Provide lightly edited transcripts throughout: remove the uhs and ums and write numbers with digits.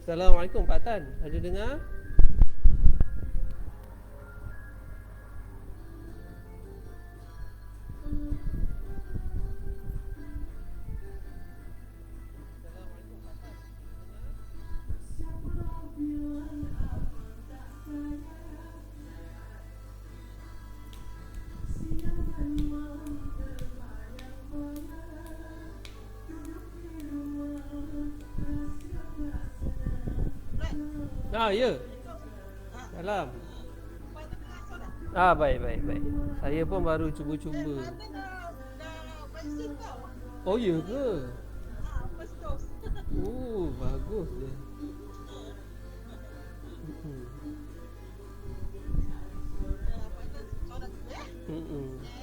Assalamualaikum Pak Tan. Ada dengar? Ya. Salam. Baik, baik, baik. Saya pun baru cuba-cuba. Oh, ya ke? Oh, bagus dia. Mm-mm. Mm-mm.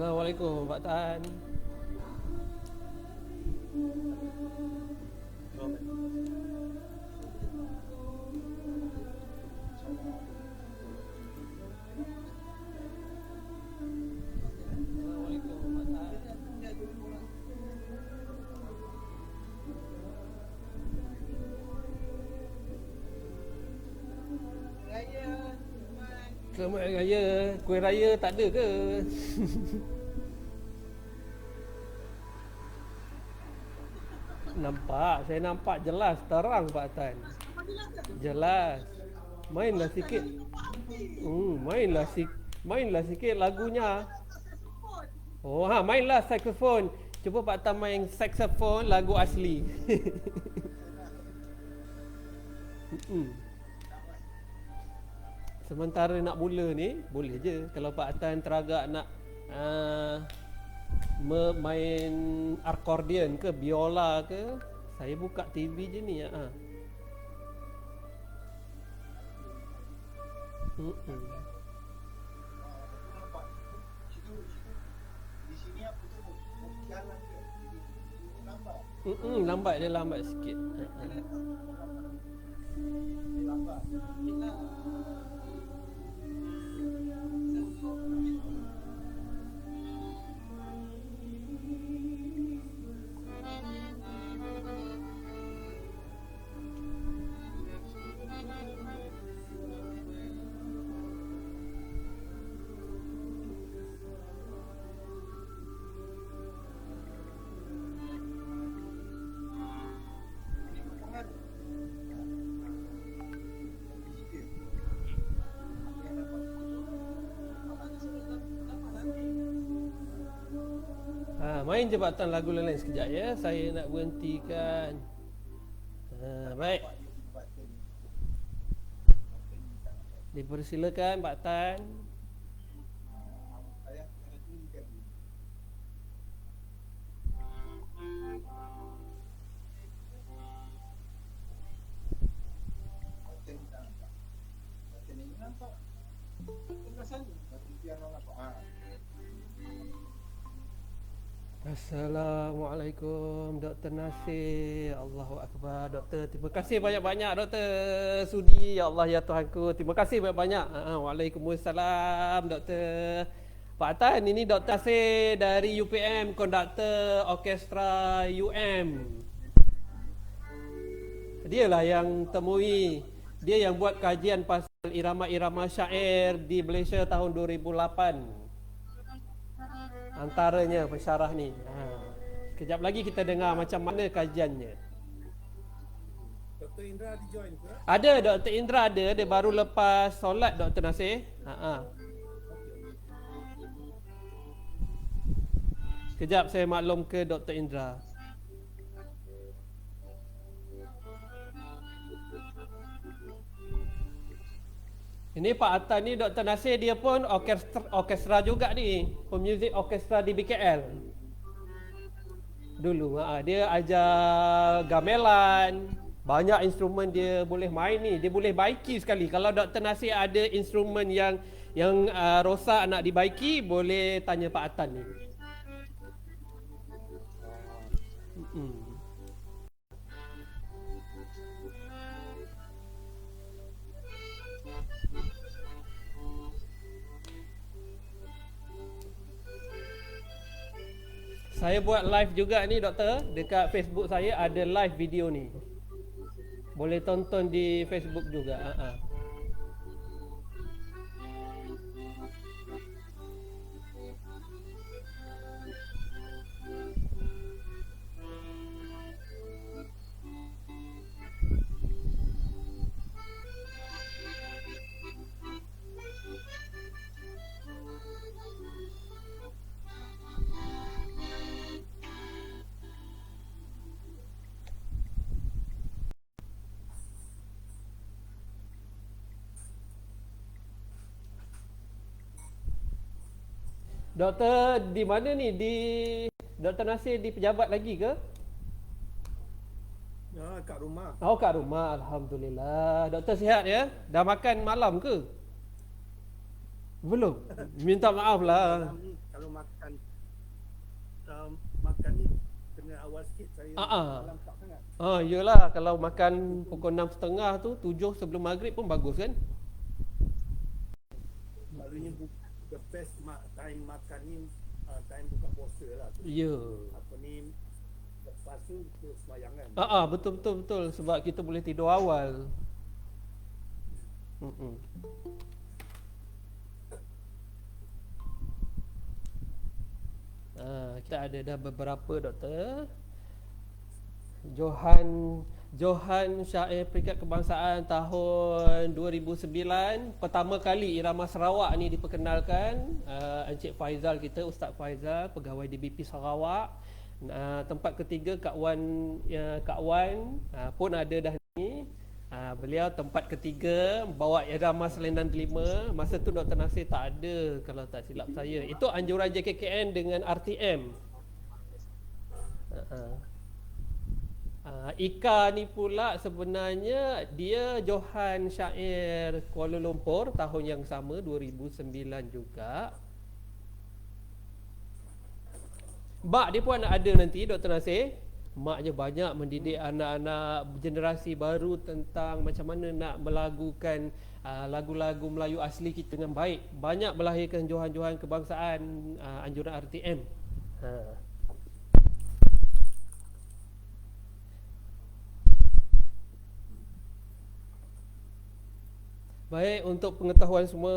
Assalamualaikum Pak Tan. Assalamualaikum Pak Tan. Selamat Hari Raya. Kuih raya tak ada ke? Nampak, saya nampak jelas, terang Pak Tan. Jelas. Mainlah sikit. Mainlah sikit lagunya. Oh, mainlah saxophone. Cuba Pak Tan main saxophone lagu asli. Sementara nak mula ni, boleh je. Kalau Pak Tan teragak nak main akordion ke, biola ke, saya buka TV je ni. Lambat dia, lambat sikit. Main je Pak Tan lagu lain sekejap ya. Saya nak berhentikan. Baik. Dipersilakan Pak Tan. Assalamualaikum Dr. Nasir. Allahu Akbar. Doktor, terima kasih banyak-banyak Doktor Sudi. Ya Allah ya Tuhanku, terima kasih banyak-banyak. Waalaikumsalam Doktor. Pak Tan, ini Dr. Nasir dari UPM, konduktor orkestra UM. Dialah yang temui, dia yang buat kajian pasal irama-irama syair di Malaysia tahun 2008. Antaranya pensyarah ni. Sekejap lagi kita dengar macam mana kajiannya. Dr. Indra ada join ke? Ada, Dr. Indra ada. Dia baru lepas solat Dr. Nasir. Sekejap saya maklum ke Dr. Indra. Ini Pak Atan ni, Dr. Nasir, dia pun orkestra juga ni, pemuzik orkestra di BKL dulu. Dia ajar gamelan, banyak instrumen dia boleh main ni. Dia boleh baiki sekali. Kalau Dr. Nasir ada instrumen yang rosak nak dibaiki, boleh tanya Pak Atan ni. Saya buat live juga ni doktor. Dekat Facebook saya ada live video ni. Boleh tonton di Facebook juga. Doktor di mana ni? Di Dr. Nasir di pejabat lagi ke? Ya, kat rumah. Oh, kat rumah. Alhamdulillah. Doktor sihat ya? Dah makan malam ke? Belum. Minta maaf lah. Malam ni kalau makan makan ni kena awal sikit. Saya Ah, ah. malam tak sangat. Yelah, kalau makan pukul 6.30 tu, 7 sebelum maghrib pun bagus kan? Selalunya the best time makan ni time buka puasa lah. Ya. Apa ni lepas tu terus sembahyang kan. Betul betul betul sebab kita boleh tidur awal. Mm-mm. Kita ada dah beberapa doktor. Johan Syair Peringkat Kebangsaan tahun 2009. Pertama kali irama Sarawak ni diperkenalkan. Encik Faizal kita, Ustaz Faizal, pegawai DBP Sarawak. Tempat ketiga Kak Wan pun ada dah ni. Beliau tempat ketiga bawa irama Selendang Delima. Masa tu Dr. Nasir tak ada kalau tak silap saya. Itu anjuran JKKN dengan RTM. Ika ni pula sebenarnya dia Johan Syair Kuala Lumpur tahun yang sama 2009 juga. Mak dia pun ada nanti Dr. Nasir. Mak je banyak mendidik anak-anak generasi baru tentang macam mana nak melagukan lagu-lagu Melayu asli kita dengan baik. Banyak melahirkan johan-johan kebangsaan anjuran RTM. Baik, untuk pengetahuan semua,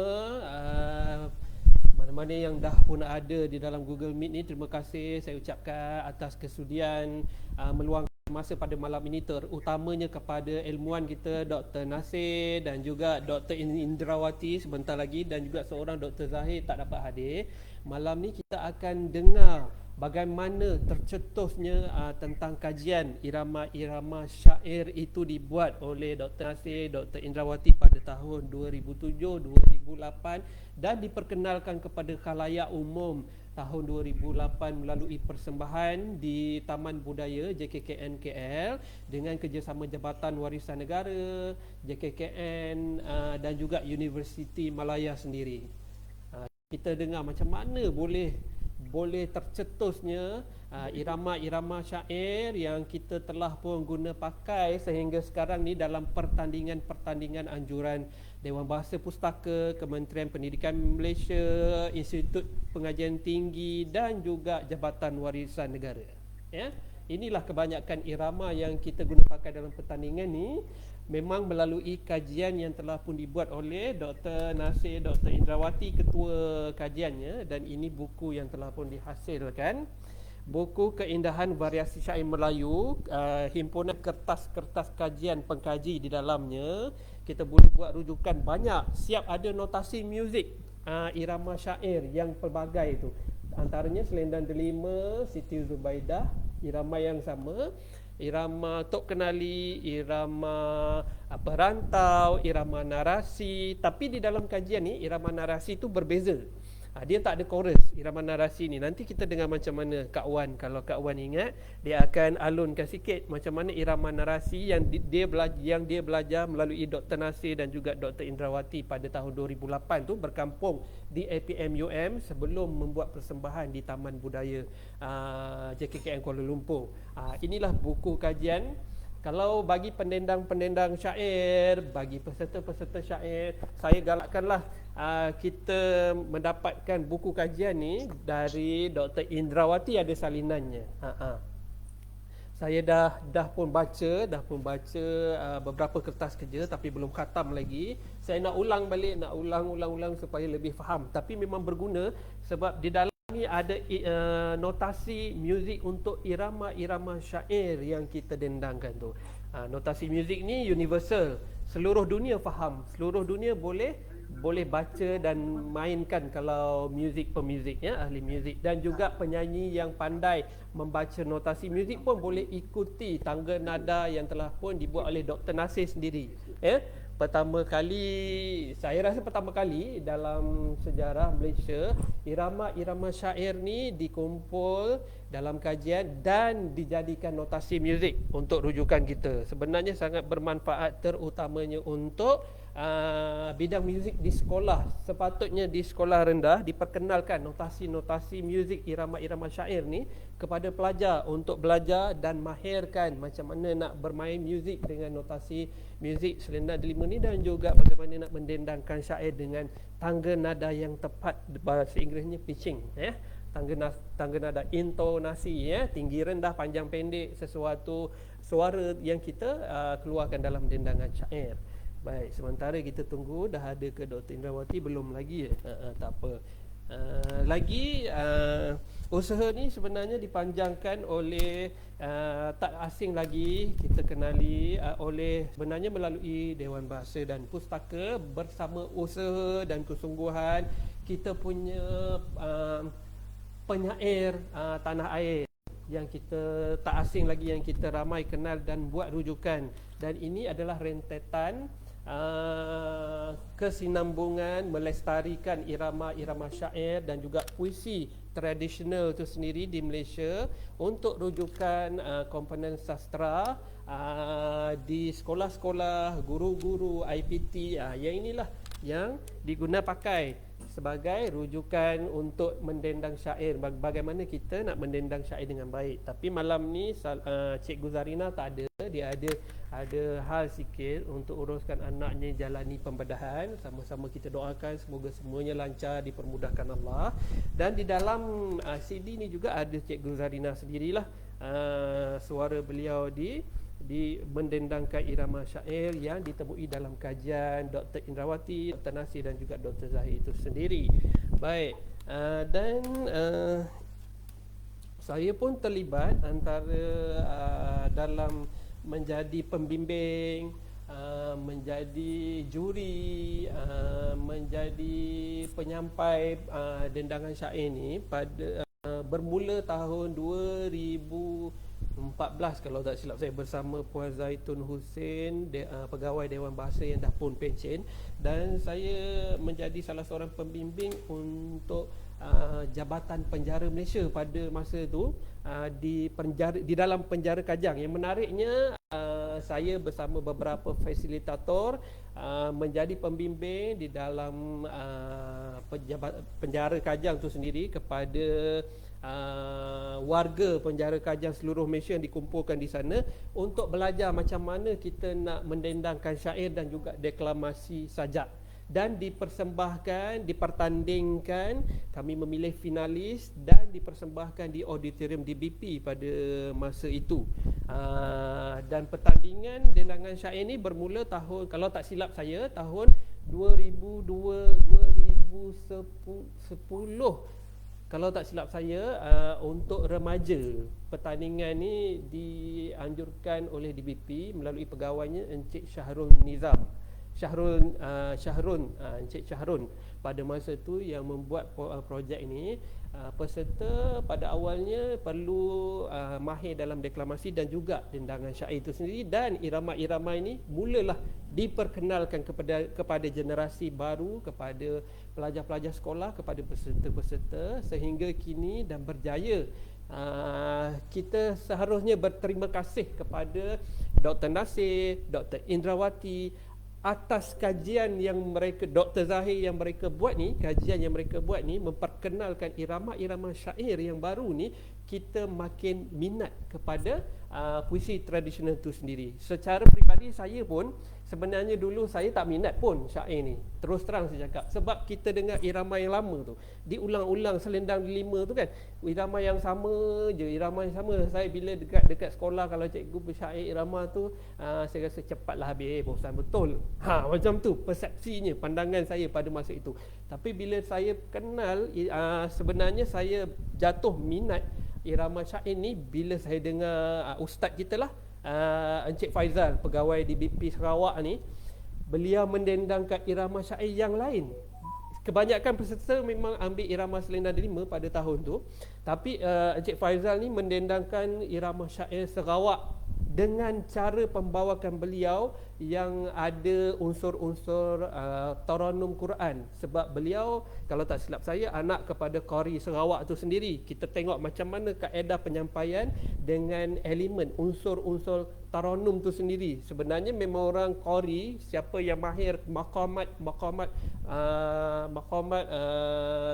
mana-mana yang dah pun ada di dalam Google Meet ni, terima kasih saya ucapkan atas kesudian meluangkan masa pada malam ini, terutamanya kepada ilmuwan kita Dr. Nasir dan juga Dr. Indrawati sebentar lagi, dan juga seorang Dr. Zahid tak dapat hadir. Malam ni kita akan dengar bagaimana tercetusnya tentang kajian irama-irama syair itu dibuat oleh Dr. Nasir, Dr. Indrawati pada tahun 2007-2008 dan diperkenalkan kepada khalayak umum tahun 2008 melalui persembahan di Taman Budaya JKKN KL dengan kerjasama Jabatan Warisan Negara, JKKN dan juga Universiti Malaya sendiri. Kita dengar macam mana boleh tercetusnya irama-irama syair yang kita telah pun guna pakai sehingga sekarang ni dalam pertandingan-pertandingan anjuran Dewan Bahasa Pustaka, Kementerian Pendidikan Malaysia, Institut Pengajian Tinggi dan juga Jabatan Warisan Negara. Ya, inilah kebanyakan irama yang kita guna pakai dalam pertandingan ni. Memang melalui kajian yang telah pun dibuat oleh Dr. Nasir, Dr. Indrawati ketua kajiannya, dan ini buku yang telah pun dihasilkan. Buku Keindahan Variasi Syair Melayu, himpunan kertas-kertas kajian pengkaji di dalamnya. Kita boleh buat rujukan banyak, siap ada notasi muzik irama syair yang pelbagai itu. Antaranya Selendang Delima, Siti Zubaidah, irama yang sama. Irama Tok Kenali, irama Perantau, irama narasi. Tapi di dalam kajian ni irama narasi tu berbeza. Dia tak ada chorus irama narasi ni. Nanti kita dengar macam mana Kak Wan, kalau Kak Wan ingat, dia akan alunkan sikit macam mana irama narasi yang dia belajar melalui Dr. Nasir dan juga Dr. Indrawati pada tahun 2008 tu berkampung di APM UM sebelum membuat persembahan di Taman Budaya JKKN Kuala Lumpur. Inilah buku kajian. Kalau bagi pendendang-pendendang syair, bagi peserta-peserta syair, saya galakkanlah kita mendapatkan buku kajian ni dari Dr. Indrawati, ada salinannya. Saya dah pun baca beberapa kertas kerja tapi belum khatam lagi. Saya nak ulang balik, nak ulang supaya lebih faham. Tapi memang berguna sebab di dalam ni ada notasi muzik untuk irama-irama syair yang kita dendangkan tu. Notasi muzik ni universal. Seluruh dunia faham. Seluruh dunia boleh baca dan mainkan kalau muzik-pemuzik, ya, ahli muzik, dan juga penyanyi yang pandai membaca notasi muzik pun boleh ikuti tangga nada yang telah pun dibuat oleh Dr. Nasir sendiri. Pertama kali, saya rasa pertama kali dalam sejarah Malaysia, irama-irama syair ni dikumpul dalam kajian dan dijadikan notasi muzik untuk rujukan kita. Sebenarnya sangat bermanfaat, terutamanya untuk bidang muzik di sekolah. Sepatutnya di sekolah rendah diperkenalkan notasi-notasi muzik, irama-irama syair ni kepada pelajar untuk belajar dan mahirkan macam mana nak bermain muzik dengan notasi muzik selendang delima ni, dan juga bagaimana nak mendendangkan syair dengan tangga nada yang tepat, bahasa Inggerisnya pitching, tangga nada, intonasi, tinggi rendah, panjang pendek, sesuatu suara yang kita keluarkan dalam dendangan syair. Baik, sementara kita tunggu, dah ada ke Dr. Indrawati? Belum lagi. Tak apa. Lagi usaha ni sebenarnya dipanjangkan oleh tak asing lagi kita kenali oleh sebenarnya melalui Dewan Bahasa dan Pustaka. Bersama usaha dan kesungguhan kita punya penyair tanah air yang kita tak asing lagi, yang kita ramai kenal dan buat rujukan. Dan ini adalah rentetan kesinambungan melestarikan irama-irama syair dan juga puisi tradisional itu sendiri di Malaysia untuk rujukan komponen sastra di sekolah-sekolah, guru-guru IPT. Yang inilah yang diguna pakai sebagai rujukan untuk mendendang syair, bagaimana kita nak mendendang syair dengan baik. Tapi malam ni Cikgu Zarina tak ada, dia ada hal sikit untuk uruskan anaknya jalani pembedahan. Sama-sama kita doakan semoga semuanya lancar, dipermudahkan Allah. Dan di dalam CD ni juga ada Cikgu Zarina sendirilah, suara beliau di mendendangkan irama syair yang ditemui dalam kajian Dr. Indrawati, Dr. Nasir dan juga Dr. Zahid itu sendiri. Baik, dan saya pun terlibat antara dalam menjadi pembimbing, menjadi juri, menjadi penyampai dendangan syair ni pada bermula tahun 2014 kalau tak silap saya, bersama Puan Zaitun Hussein, pegawai Dewan Bahasa yang dah pun pension, dan saya menjadi salah seorang pembimbing untuk Jabatan Penjara Malaysia pada masa itu di dalam penjara Kajang. Yang menariknya saya bersama beberapa fasilitator menjadi pembimbing di dalam penjara Kajang itu sendiri kepada warga penjara Kajang seluruh Malaysia yang dikumpulkan di sana untuk belajar macam mana kita nak mendendangkan syair dan juga deklamasi sajak. Dan dipersembahkan, dipertandingkan, kami memilih finalis dan dipersembahkan di auditorium DBP pada masa itu. Dan pertandingan dendangan syair ini bermula tahun, kalau tak silap saya, tahun 2010, kalau tak silap saya, untuk remaja. Pertandingan ni dianjurkan oleh DBP melalui pegawainya Encik Syahrul Nizam, Encik Syahrun pada masa itu yang membuat projek ini. Peserta pada awalnya perlu mahir dalam deklamasi dan juga dendangan syair itu sendiri, dan irama-irama ini mulalah diperkenalkan kepada generasi baru, kepada pelajar-pelajar sekolah, kepada peserta-peserta sehingga kini dan berjaya. Kita seharusnya berterima kasih kepada Dr. Nasir, Dr. Indrawati atas kajian yang mereka, Dr. Zahid yang mereka buat ni, kajian yang mereka buat ni memperkenalkan irama-irama syair yang baru ni. Kita makin minat kepada puisi tradisional itu sendiri. Secara peribadi saya pun sebenarnya dulu saya tak minat pun syair ni, terus terang saya cakap, sebab kita dengar irama yang lama tu diulang-ulang, selendang delima tu kan, irama yang sama je, irama yang sama. Saya bila dekat sekolah kalau cikgu bersyair irama tu, saya rasa cepatlah habis, bosan betul. Macam tu persepsinya, pandangan saya pada masa itu. Tapi bila saya kenal, sebenarnya saya jatuh minat irama syair ni bila saya dengar ustaz kita lah, Encik Faizal, pegawai di BP Sarawak ni, beliau mendendangkan irama syair yang lain. Kebanyakan peserta memang ambil irama selendang delima pada tahun tu, tapi Encik Faizal ni mendendangkan irama syair Sarawak dengan cara pembawakan beliau yang ada unsur-unsur Taranum Quran. Sebab beliau, kalau tak silap saya, anak kepada Qari Sarawak tu sendiri. Kita tengok macam mana kaedah penyampaian dengan elemen unsur-unsur Taranum tu sendiri. Sebenarnya memang orang Qari, siapa yang mahir maqamat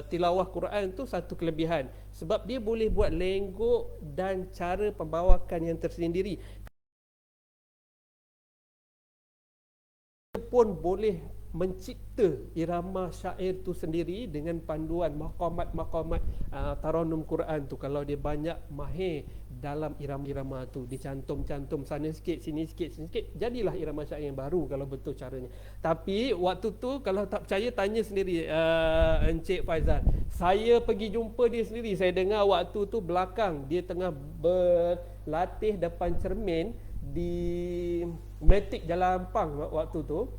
tilawah Quran tu satu kelebihan. Sebab dia boleh buat lenggok dan cara pembawakan yang tersendiri. Pun boleh mencipta irama syair tu sendiri dengan panduan maqamat Taranum Quran tu. Kalau dia banyak mahir dalam irama-irama tu, dicantum-cantum sana sikit sini sikit, jadilah irama syair yang baru kalau betul caranya. Tapi waktu tu kalau tak percaya tanya sendiri Encik Faizal. Saya pergi jumpa dia sendiri. Saya dengar waktu tu belakang dia tengah berlatih depan cermin di Matic Jalan Ampang waktu tu.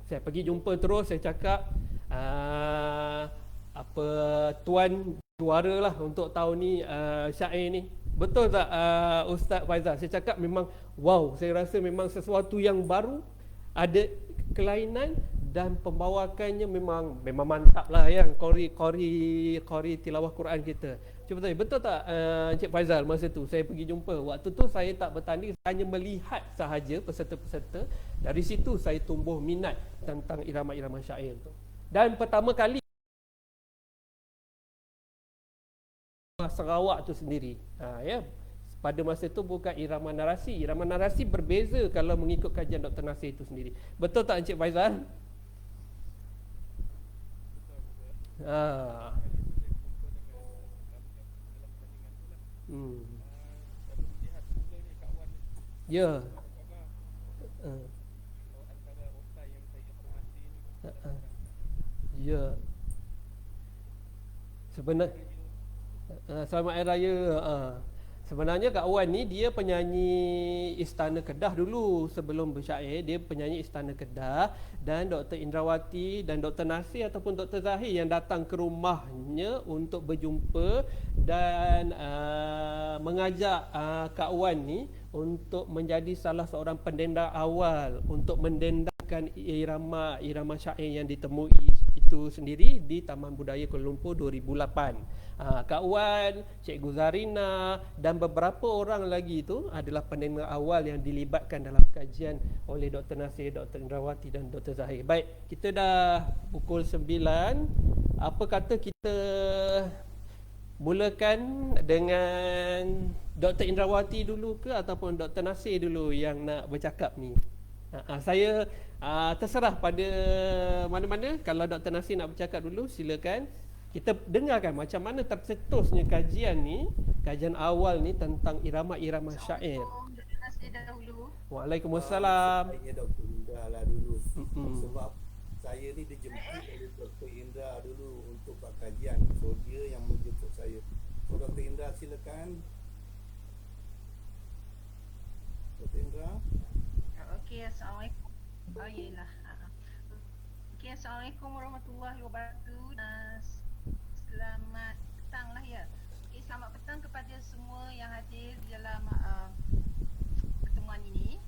Saya pergi jumpa terus, saya cakap apa tuan juara lah untuk tahun ni syair ni. Betul tak Ustaz Faizal? Saya cakap memang wow, saya rasa memang sesuatu yang baru, ada kelainan dan pembawakannya memang mantap lah ya, Qori tilawah Quran kita. Cuba tanya, betul tak Encik Faizal masa tu saya pergi jumpa? Waktu tu saya tak bertanding, saya hanya melihat sahaja peserta-peserta. Dari situ saya tumbuh minat tentang irama-irama syair tu. Dan pertama kali Sarawak tu sendiri. Ya. Pada masa itu bukan irama narasi. Irama narasi berbeza kalau mengikut kajian Dr. Nasir itu sendiri. Betul tak Encik Faizal? Ah. Ya. Ya. Sebenarnya selamat Hari Raya. Sebenarnya Kak Wan ni dia penyanyi Istana Kedah dulu. Sebelum bersyair, dia penyanyi Istana Kedah. Dan Dr. Indrawati dan Dr. Nasir ataupun Dr. Zahir yang datang ke rumahnya untuk berjumpa dan mengajak Kak Wan ni untuk menjadi salah seorang pendenda awal untuk mendendangkan irama syair yang ditemui itu sendiri di Taman Budaya Kuala Lumpur 2008. Kak Wan, Cikgu Zarina dan beberapa orang lagi itu adalah pendenda awal yang dilibatkan dalam kajian oleh Dr. Nasir, Dr. Indrawati dan Dr. Zahir. Baik, kita dah pukul 9. Apa kata kita mulakan dengan Dr. Indrawati dulu ke ataupun Dr. Nasir dulu yang nak bercakap ni? Saya terserah pada mana-mana. Kalau Dr. Nasir nak bercakap dulu, silakan. Kita dengarkan macam mana tercetusnya kajian ni, kajian awal ni tentang irama-irama syair. Dr. Nasir dahulu. Waalaikumsalam. Saya Dr. Indra lah dulu. Sebab saya ni dijemput oleh Dr. Indra dulu untuk buat kajian. So dia yang menjemput saya. So Dr. Indra silakan. Dr. Indra. Okey, Assalamualaikum. Oh yelah. Okey, Assalamualaikum warahmatullahi wabarakatuh. Selamat petang lah ya. Okey, selamat petang kepada semua yang hadir di dalam pertemuan ini.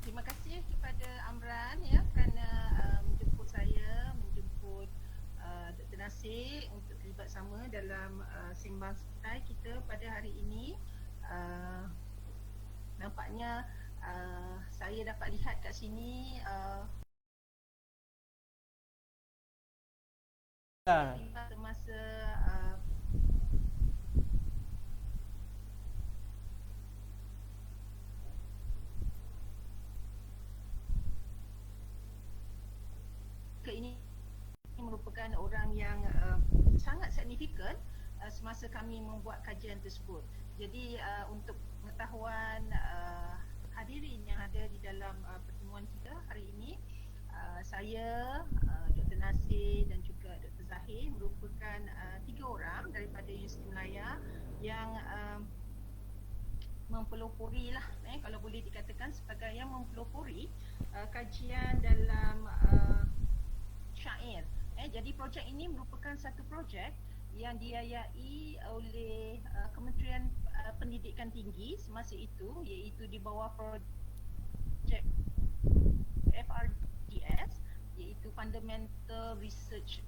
Terima kasih kepada Amran ya kerana menjemput saya, menjemput Dr. Nasir untuk terlibat sama dalam sembang santai kita pada hari ini. Nampaknya saya dapat lihat kat sini semasa ini merupakan orang yang sangat signifikan semasa kami membuat kajian tersebut. Jadi untuk pengetahuan hadirin yang ada di dalam pertemuan kita hari ini, saya, Dr. Nasir dan juga Dr. Zahir merupakan 3 orang daripada Universiti Melaya yang mempelopori lah, kalau boleh dikatakan sebagai yang mempelopori kajian dalam syair. Jadi projek ini merupakan satu projek yang diayai oleh Kementerian pendidikan tinggi semasa itu, iaitu di bawah projek FRGS, iaitu Fundamental Research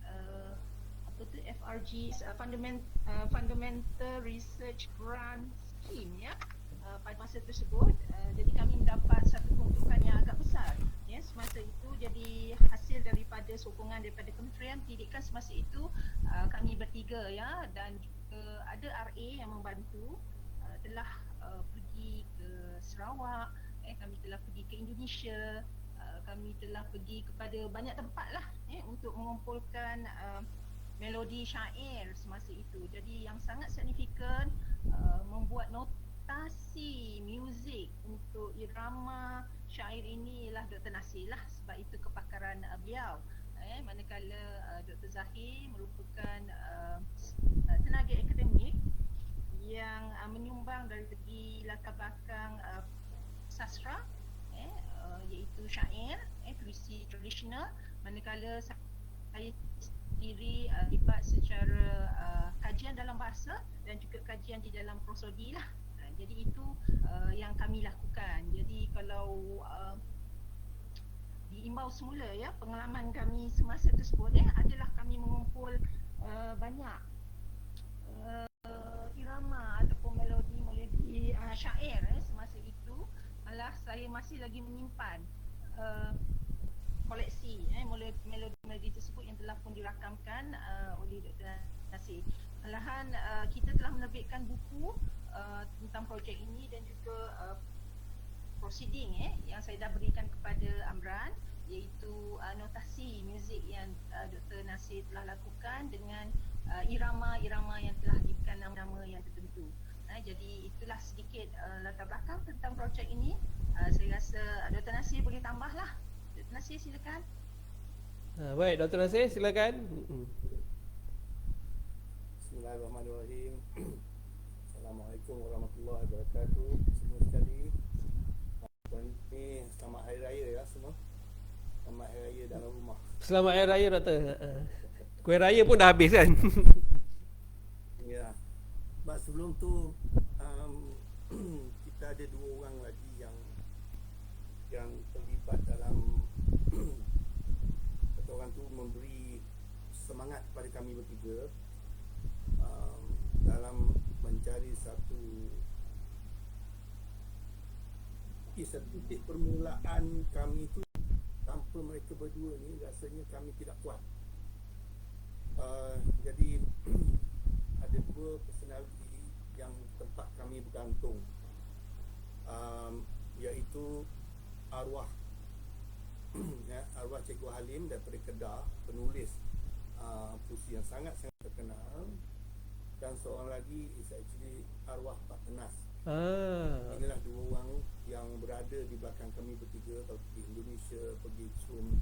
apa tu FRG, Fundamental Research Grant Scheme ya. Pada masa tersebut jadi kami mendapat satu peruntukan yang agak besar ya semasa itu. Jadi hasil daripada sokongan daripada Kementerian Pendidikan semasa itu, kami bertiga ya, dan juga ada RA yang membantu, telah pergi ke Sarawak, kami telah pergi ke Indonesia, kami telah pergi kepada banyak tempat lah untuk mengumpulkan melodi syair semasa itu. Jadi yang sangat signifikan, membuat notasi muzik untuk irama syair ini ialah Dr. Nasir lah, sebab itu kepakaran beliau. Manakala Dr. Zahir merupakan tenaga akademik yang menyumbang dari segi latar belakang sastra, iaitu syair, puisi tradisional, manakala saya sendiri libat secara kajian dalam bahasa dan juga kajian di dalam prosodi lah. Jadi itu yang kami lakukan. Jadi kalau diimbau semula ya, pengalaman kami semasa tersebut adalah kami mengumpul banyak irama ataupun melodi syair semasa itu. Malah saya masih lagi menyimpan koleksi melodi tersebut yang telah pun dirakamkan oleh Dr. Nasir. Malahan kita telah menerbitkan buku tentang projek ini dan juga proceeding yang saya dah berikan kepada Amran, iaitu notasi muzik yang Dr. Nasir telah lakukan dengan irama-irama yang telah diberikan nama-nama yang tertentu. Jadi itulah sedikit latar belakang tentang projek ini. Saya rasa Dr. Nasir boleh tambahlah. Dr. Nasir silakan. Baik, Dr. Nasir silakan. Bismillahirrahmanirrahim. Assalamualaikum warahmatullahi wabarakatuh semua sekali. Ni selamat hari raya ya semua. Selamat hari raya dalam rumah. Selamat hari raya, Doktor. Kuih raya pun dah habis kan? Ya. But sebelum tu kita ada dua orang lagi yang terlibat dalam kata orang tu memberi semangat kepada kami bertiga dalam mencari satu titik permulaan kami tu. Tanpa mereka berdua ni rasanya kami tidak kuat. Jadi ada dua personality yang tempat kami bergantung, iaitu arwah arwah Cikgu Halim daripada Kedah, penulis puisi yang sangat-sangat terkenal, dan seorang lagi is actually arwah Pak Tenas. Inilah dua orang yang berada di belakang kami bertiga. Kalau pergi Indonesia, pergi seluruh